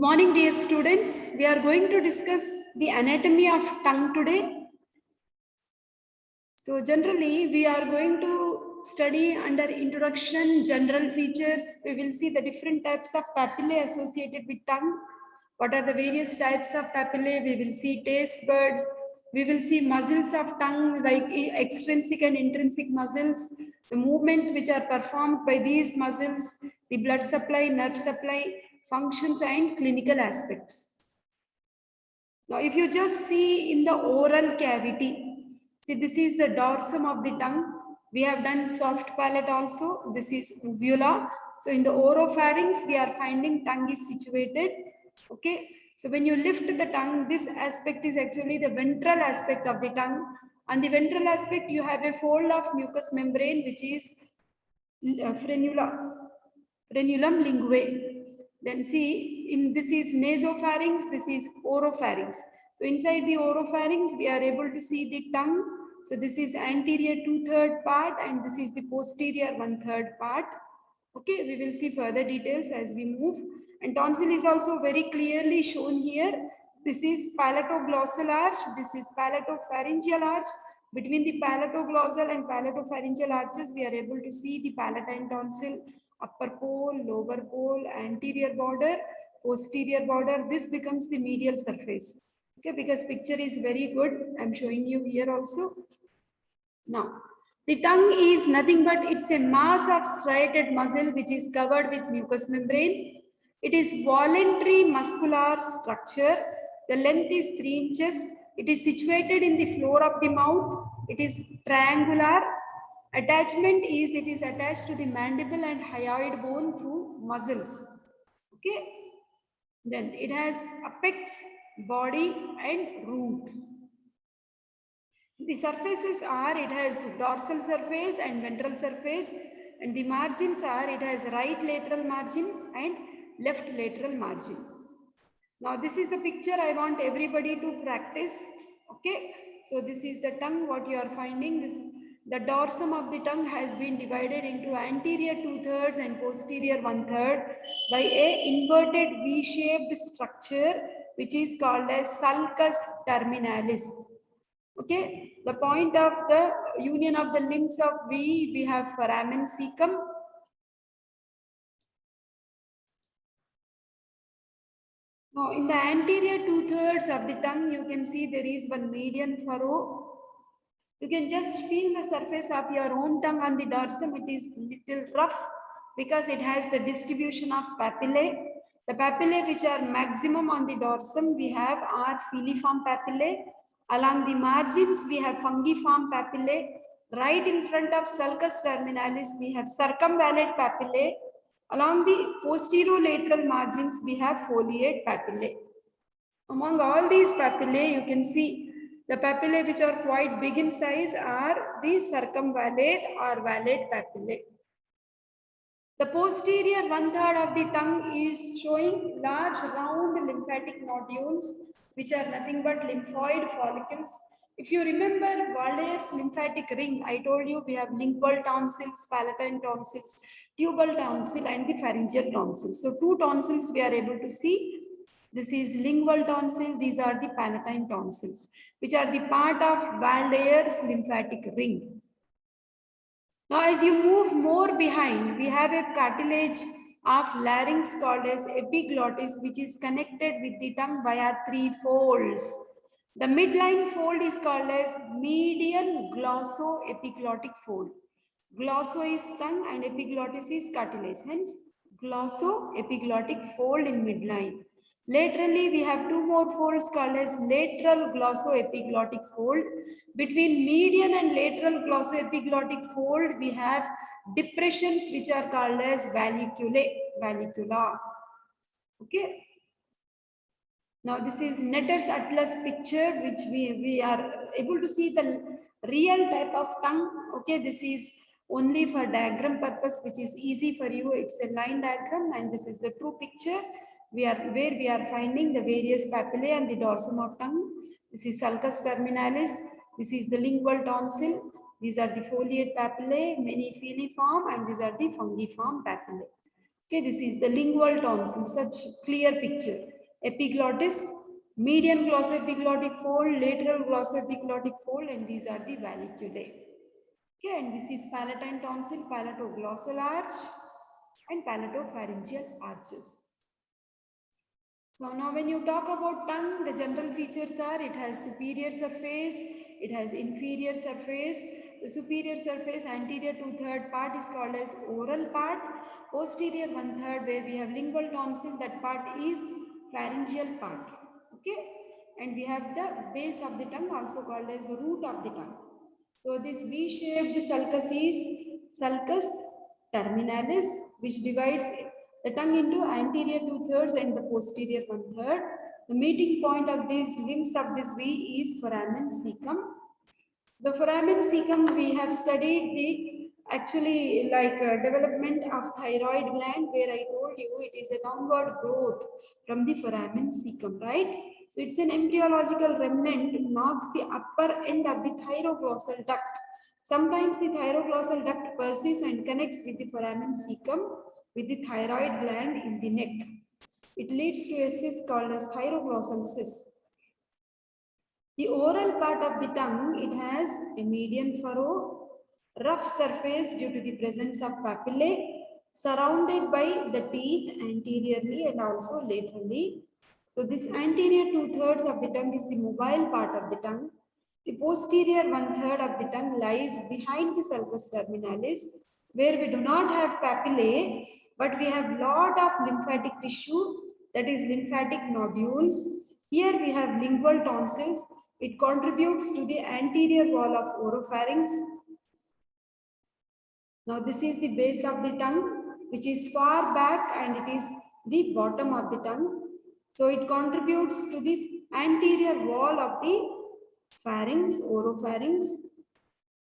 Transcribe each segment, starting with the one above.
morning, dear students. We are going to discuss the anatomy of tongue today. So generally, we are going to study under introduction, general features. We will see the different types of papillae associated with tongue. What are the various types of papillae? We will see taste buds. We will see muscles of tongue like extrinsic and intrinsic muscles, the movements which are performed by these muscles, the blood supply, nerve supply, functions and clinical aspects. Now, if you just see in the oral cavity, see this is the dorsum of the tongue. We have done soft palate also. This is uvula. So in the oropharynx, we are finding tongue is situated. Okay. So when you lift the tongue, this aspect is actually the ventral aspect of the tongue. On the ventral aspect, you have a fold of mucous membrane, which is frenulum linguae. Then see, in this is nasopharynx, this is oropharynx. So inside the oropharynx, we are able to see the tongue. So this is anterior 2/3 part and this is the posterior 1/3 part. Okay, we will see further details as we move. And tonsil is also very clearly shown here. This is palatoglossal arch, this is palatopharyngeal arch. Between the palatoglossal and palatopharyngeal arches, we are able to see the palatine tonsil, upper pole, lower pole, anterior border, posterior border. This becomes the medial surface. Okay, because picture is very good. I'm showing you here also. Now, the tongue is nothing but it's a mass of striated muscle which is covered with mucous membrane. It is voluntary muscular structure. The length is 3 inches. It is situated in the floor of the mouth. It is triangular. Attachment is it is attached to the mandible and hyoid bone through muscles. Okay. Then it has apex, body and root. The surfaces are, it has dorsal surface and ventral surface, and the margins are, it has right lateral margin and left lateral margin. Now this is the picture I want everybody to practice. Okay, so this is the tongue, what you are finding. The dorsum of the tongue has been divided into anterior 2/3 and posterior 1/3 by a inverted V-shaped structure which is called as sulcus terminalis. Okay, the point of the union of the limbs of V, we have foramen cecum. Now, in the anterior 2/3 of the tongue, you can see there is one median furrow. You can just feel the surface of your own tongue on the dorsum. It is little rough because it has the distribution of papillae. The papillae which are maximum on the dorsum we have are filiform papillae. Along the margins we have fungiform papillae. Right in front of sulcus terminalis we have circumvallate papillae. Along the posterolateral margins we have foliate papillae. Among all these papillae you can see the papillae which are quite big in size are the circumvallate or vallate papillae. The posterior 1/3 of the tongue is showing large round lymphatic nodules which are nothing but lymphoid follicles. If you remember Waldeur's lymphatic ring, I told you we have lingual tonsils, palatine tonsils, tubal tonsil and the pharyngeal tonsils. So 2 tonsils we are able to see. This is lingual tonsil, these are the palatine tonsils which are the part of Waldeur's lymphatic ring. Now, as you move more behind, we have a cartilage of larynx called as epiglottis, which is connected with the tongue via 3 folds. The midline fold is called as median glossoepiglottic fold. Glosso is tongue and epiglottis is cartilage. Hence, glossoepiglottic fold in midline. Laterally, we have 2 more folds called as lateral glossoepiglottic fold. Between median and lateral glossoepiglottic fold, we have depressions which are called as vallicula. Okay. Now, this is Netter's atlas picture, which we are able to see the real type of tongue. Okay, this is only for diagram purpose, which is easy for you. It's a line diagram, and this is the true picture. Where we are finding the various papillae and the dorsum of tongue. This is sulcus terminalis. This is the lingual tonsil. These are the foliate papillae, many filiform, and these are the fungiform papillae. Okay, this is the lingual tonsil, such clear picture. epiglottis, median glossoepiglottic fold, lateral glossoepiglottic fold, and these are the valleculae. Okay, and this is palatine tonsil, palatoglossal arch, and palatopharyngeal arches. So now when you talk about tongue, the general features are it has superior surface, it has inferior surface. The superior surface, anterior 2/3 part is called as oral part, posterior 1/3 where we have lingual tonsil, that part is pharyngeal part. Okay, and we have the base of the tongue also called as root of the tongue. So this V-shaped sulcus is sulcus terminalis, which divides the tongue into anterior 2/3 and the posterior 1/3. The meeting point of these limbs of this V is foramen cecum. The foramen cecum, we have studied the actually development of thyroid gland, where I told you it is a downward growth from the foramen cecum, right? So it's an embryological remnant, marks the upper end of the thyroglossal duct. Sometimes the thyroglossal duct persists and connects with the foramen cecum with the thyroid gland in the neck. It leads to a cyst called as thyroglossal cyst. The oral part of the tongue, it has a median furrow, rough surface due to the presence of papillae, surrounded by the teeth anteriorly and also laterally. So this anterior 2/3 of the tongue is the mobile part of the tongue. The posterior 1/3 of the tongue lies behind the sulcus terminalis, where we do not have papillae, but we have lot of lymphatic tissue, that is lymphatic nodules. Here we have lingual tonsils. It contributes to the anterior wall of oropharynx. Now this is the base of the tongue, which is far back, and it is the bottom of the tongue. So it contributes to the anterior wall of the pharynx, oropharynx.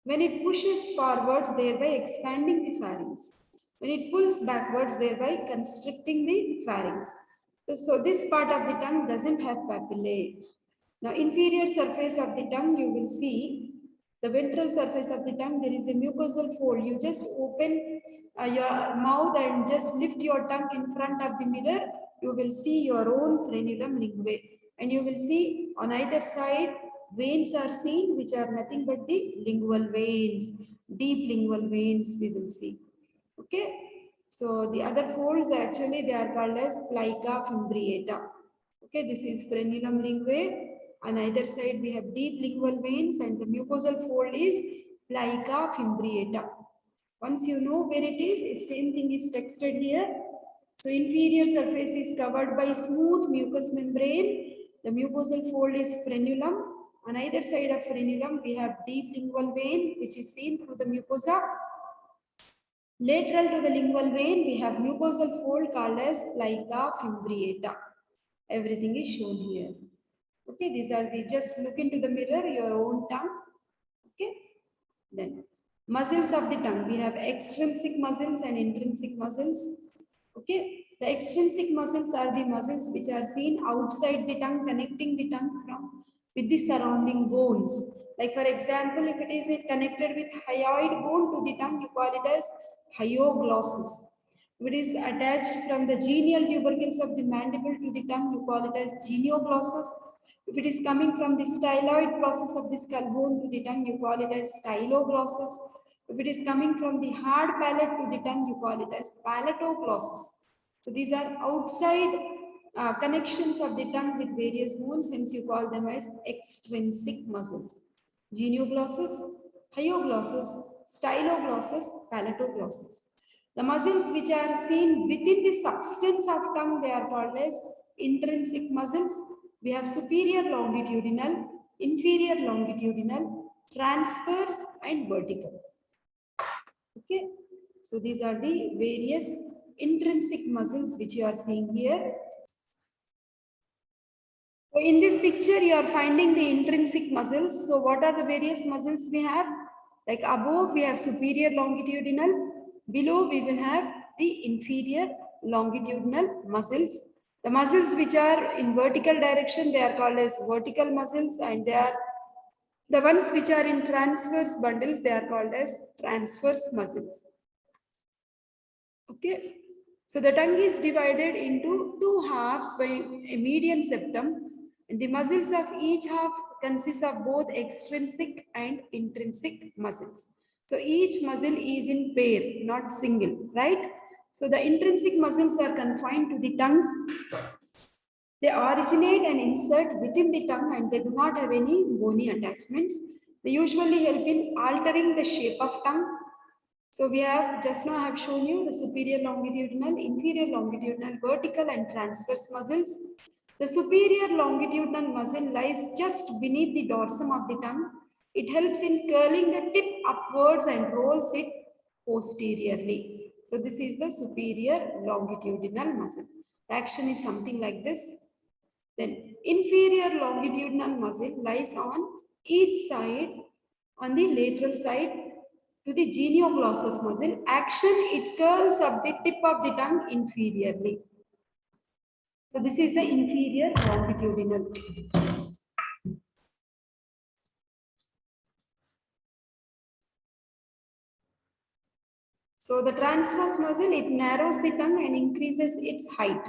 When it pushes forwards, thereby expanding the pharynx. When it pulls backwards, thereby constricting the pharynx. So this part of the tongue doesn't have papillae. Now, inferior surface of the tongue, you will see the ventral surface of the tongue, there is a mucosal fold. You just open your mouth and just lift your tongue in front of the mirror. You will see your own frenulum linguae. And you will see on either side, veins are seen, which are nothing but the lingual veins, deep lingual veins we will see. Okay. So the other folds actually they are called as plica fimbriata. Okay, this is frenulum linguae. On either side we have deep lingual veins, and the mucosal fold is plica fimbriata. Once you know where it is, same thing is texted here. So inferior surface is covered by smooth mucous membrane. The mucosal fold is frenulum. On either side of frenulum, we have deep lingual vein, which is seen through the mucosa. Lateral to the lingual vein, we have mucosal fold called as plica fimbriata. Everything is shown here. Okay, these are the, just look into the mirror, your own tongue. Okay, then muscles of the tongue. We have extrinsic muscles and intrinsic muscles. Okay, the extrinsic muscles are the muscles which are seen outside the tongue, connecting the tongue from with the surrounding bones. Like for example, if it is connected with hyoid bone to the tongue, you call it as hyoglossus. If it is attached from the genial tubercles of the mandible to the tongue, you call it as genioglossus. If it is coming from the styloid process of the skull bone to the tongue, you call it as styloglossus. If it is coming from the hard palate to the tongue, you call it as palatoglossus. So these are outside connections of the tongue with various bones, hence you call them as extrinsic muscles. Genioglossus, hyoglossus, styloglossus, palatoglossus. The muscles which are seen within the substance of tongue, they are called as intrinsic muscles. We have superior longitudinal, inferior longitudinal, transverse and vertical. Okay, so these are the various intrinsic muscles which you are seeing here. So in this picture, you are finding the intrinsic muscles. So what are the various muscles we have? Like above, we have superior longitudinal. Below, we will have the inferior longitudinal muscles. The muscles which are in vertical direction, they are called as vertical muscles, and they are the ones which are in transverse bundles, they are called as transverse muscles. Okay. So the tongue is divided into two halves by a median septum, and the muscles of each half consist of both extrinsic and intrinsic muscles. So each muscle is in pair, not single, right? So the intrinsic muscles are confined to the tongue. They originate and insert within the tongue and they do not have any bony attachments. They usually help in altering the shape of tongue. So we have just now I have shown you the superior longitudinal, inferior longitudinal, vertical and transverse muscles. The superior longitudinal muscle lies just beneath the dorsum of the tongue. It helps in curling the tip upwards and rolls it posteriorly. So this is the superior longitudinal muscle. The action is something like this. Then inferior longitudinal muscle lies on each side, on the lateral side to the genioglossus muscle. Action, it curls up the tip of the tongue inferiorly. So this is the inferior longitudinal. So the transverse muscle, it narrows the tongue and increases its height.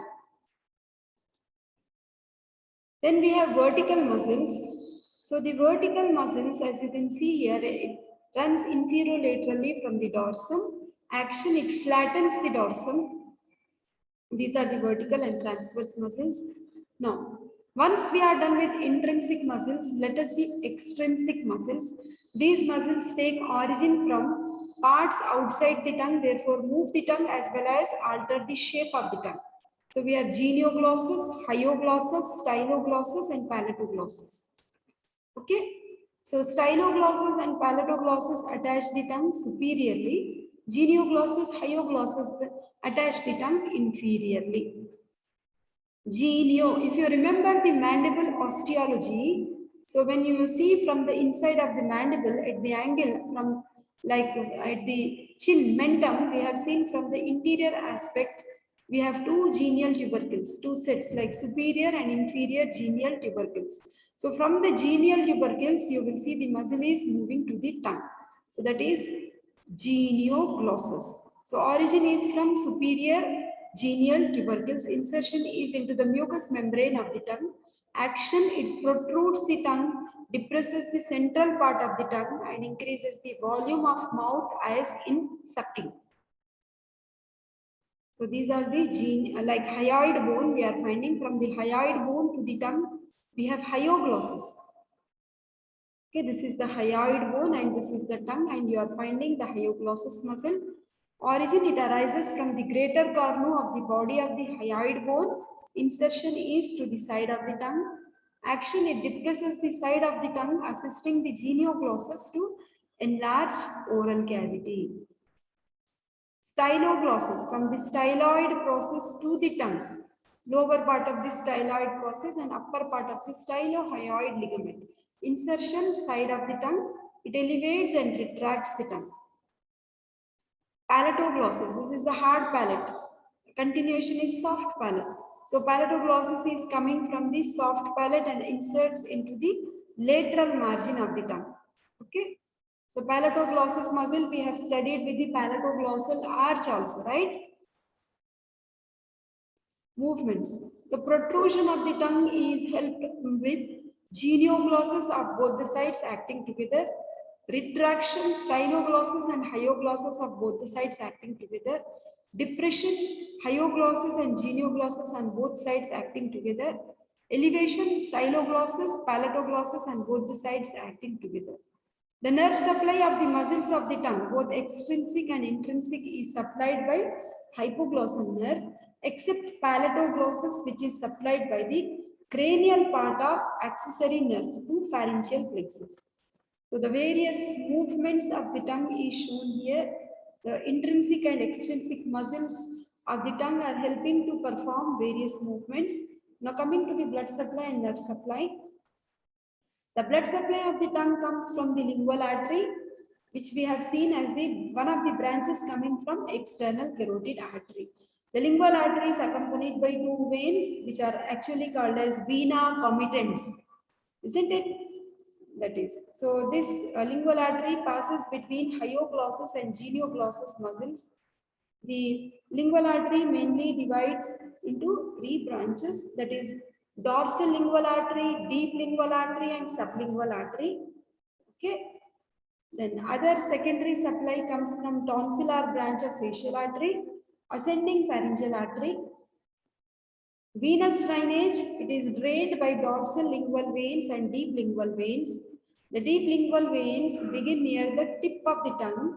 Then we have vertical muscles. So the vertical muscles, as you can see here, it runs inferolaterally from the dorsum. Action, it flattens the dorsum. These are the vertical and transverse muscles. Now, once we are done with intrinsic muscles, let us see extrinsic muscles. These muscles take origin from parts outside the tongue, therefore move the tongue as well as alter the shape of the tongue. So we have genioglossus, hyoglossus, styloglossus and palatoglossus. Okay. So styloglossus and palatoglossus attach the tongue superiorly. Genioglossus, hyoglossus attach the tongue inferiorly. Genio, if you remember the mandible osteology, so when you see from the inside of the mandible at the angle from like at the chin mentum, we have seen from the interior aspect, we have two genial tubercles, two sets like superior and inferior genial tubercles. So from the genial tubercles, you will see the muscle is moving to the tongue. So that is genioglossus. So origin is from superior genial tubercles. Insertion is into the mucous membrane of the tongue. Action, it protrudes the tongue, depresses the central part of the tongue and increases the volume of mouth as in sucking. So these are the like hyoid bone we are finding. From the hyoid bone to the tongue, we have hyoglossus. Okay, this is the hyoid bone and this is the tongue and you are finding the hyoglossus muscle. Origin, it arises from the greater cornu of the body of the hyoid bone. Insertion is to the side of the tongue. Action, it depresses the side of the tongue, assisting the genioglossus to enlarge oral cavity. Styloglossus, from the styloid process to the tongue. Lower part of the styloid process and upper part of the stylohyoid ligament. Insertion, side of the tongue, it elevates and retracts the tongue. Palatoglossus, this is the hard palate. Continuation is soft palate. So palatoglossus is coming from the soft palate and inserts into the lateral margin of the tongue. Okay. So palatoglossus muscle we have studied with the palatoglossal arch also, right? Movements. The protrusion of the tongue is helped with genioglossus of both the sides acting together. Retraction, styloglossus and hyoglossus of both the sides acting together. Depression, hyoglossus and genioglossus on both sides acting together. Elevation, styloglossus, palatoglossus on both the sides acting together. The nerve supply of the muscles of the tongue, both extrinsic and intrinsic, is supplied by hypoglossal nerve, except palatoglossus, which is supplied by the cranial part of accessory nerve to pharyngeal plexus. So the various movements of the tongue is shown here. The intrinsic and extrinsic muscles of the tongue are helping to perform various movements. Now coming to the blood supply and nerve supply. The blood supply of the tongue comes from the lingual artery, which we have seen as the one of the branches coming from external carotid artery. The lingual artery is accompanied by two veins, which are actually called as vena comitans, isn't it? That is, so this lingual artery passes between hyoglossus and genioglossus muscles. The lingual artery mainly divides into three branches, that is dorsal lingual artery, deep lingual artery and sublingual artery. Okay. Then other secondary supply comes from tonsillar branch of facial artery, ascending pharyngeal artery. Venous drainage, it is drained by dorsal lingual veins and deep lingual veins. The deep lingual veins begin near the tip of the tongue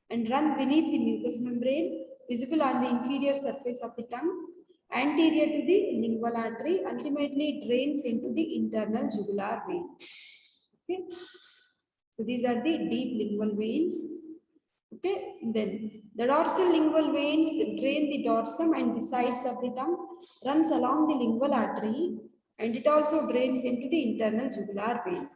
and run beneath the mucous membrane, visible on the inferior surface of the tongue, anterior to the lingual artery, ultimately drains into the internal jugular vein. Okay. So these are the deep lingual veins. Okay, then the dorsal lingual veins drain the dorsum and the sides of the tongue, runs along the lingual artery, and it also drains into the internal jugular vein.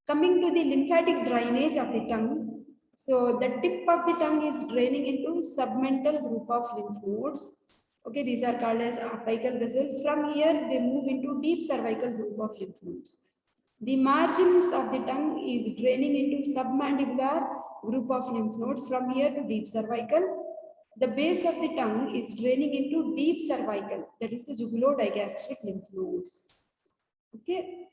Coming to the lymphatic drainage of the tongue, so the tip of the tongue is draining into submental group of lymph nodes. Okay, these are called as apical vessels. From here, they move into deep cervical group of lymph nodes. The margins of the tongue is draining into submandibular group of lymph nodes from here to deep cervical. The base of the tongue is draining into deep cervical, that is the jugulodigastric lymph nodes. Okay.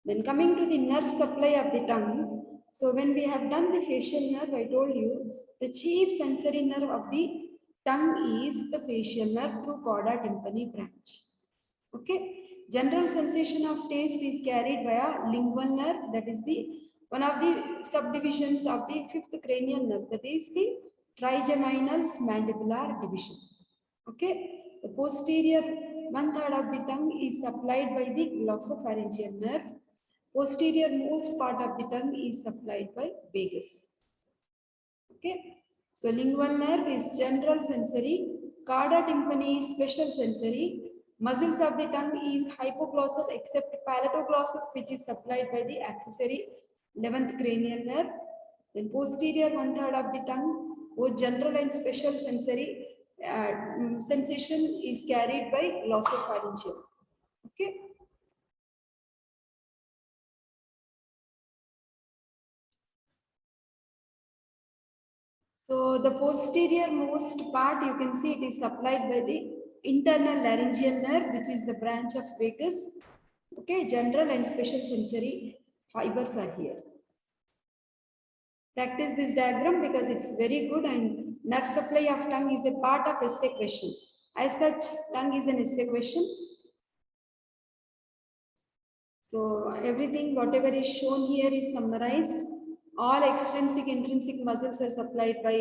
Then coming to the nerve supply of the tongue. So when we have done the facial nerve, I told you the chief sensory nerve of the tongue is the facial nerve through cauda tympani branch. Okay. General sensation of taste is carried via lingual nerve, that is the one of the subdivisions of the fifth cranial nerve, that is the trigeminal mandibular division. Okay. The posterior 1/3 of the tongue is supplied by the glossopharyngeal nerve. Posterior most part of the tongue is supplied by vagus. Okay. So lingual nerve is general sensory, cauda tympani is special sensory, muscles of the tongue is hypoglossal except palatoglossus, which is supplied by the accessory 11th cranial nerve. Then posterior 1/3 of the tongue, both general and special sensory sensation is carried by glossopharyngeal. Okay. So the posterior most part, you can see it is supplied by the internal laryngeal nerve, which is the branch of vagus. Okay, general and special sensory fibers are here. Practice this diagram because it's very good, and nerve supply of tongue is a part of essay question. As such, tongue is an essay question. So everything, whatever is shown here is summarized. All extrinsic, intrinsic muscles are supplied by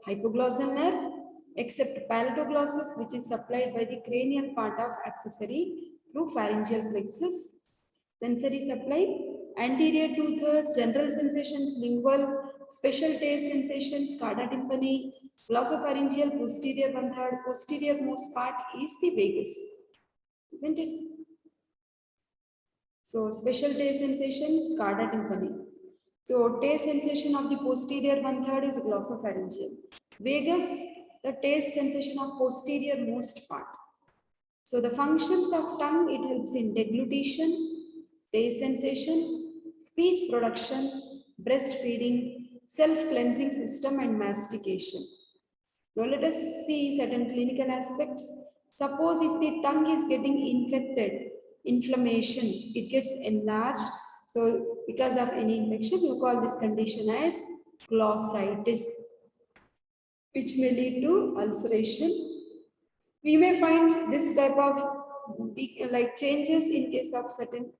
hypoglossal nerve, except palatoglossus, which is supplied by the cranial part of accessory through pharyngeal plexus. Sensory supply, anterior 2/3, general sensations, lingual, special taste sensations, cauda tympani, glossopharyngeal, posterior 1/3, posterior most part is the vagus, isn't it? So special taste sensations, cauda tympani. So taste sensation of the posterior 1/3 is glossopharyngeal. Vagus, the taste sensation of posterior most part. So the functions of tongue, it helps in deglutition, taste sensation, speech production, breastfeeding, self-cleansing system and mastication. Now let us see certain clinical aspects. Suppose if the tongue is getting infected, inflammation, it gets enlarged. So because of any infection, you call this condition as glossitis, which may lead to ulceration. We may find this type of like changes in case of certain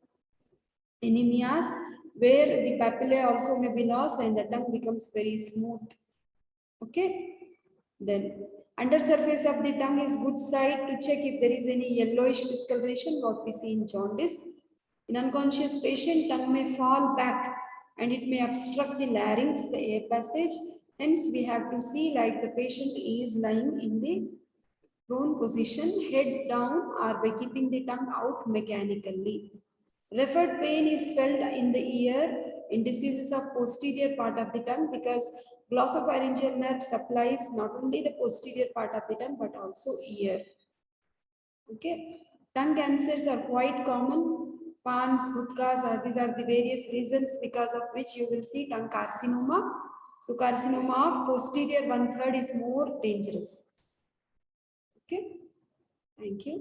anemias, where the papillae also may be lost and the tongue becomes very smooth. Okay. Then under surface of the tongue is good side to check if there is any yellowish discoloration, what we see in jaundice. In unconscious patient, tongue may fall back and it may obstruct the larynx, the air passage. Hence, we have to see like the patient is lying in the prone position, head down, or by keeping the tongue out mechanically. Referred pain is felt in the ear in diseases of posterior part of the tongue because glossopharyngeal nerve supplies not only the posterior part of the tongue but also ear. Okay, tongue cancers are quite common. Palms, gutkas, these are the various reasons because of which you will see tongue carcinoma. So carcinoma of posterior 1/3 is more dangerous. Okay, thank you.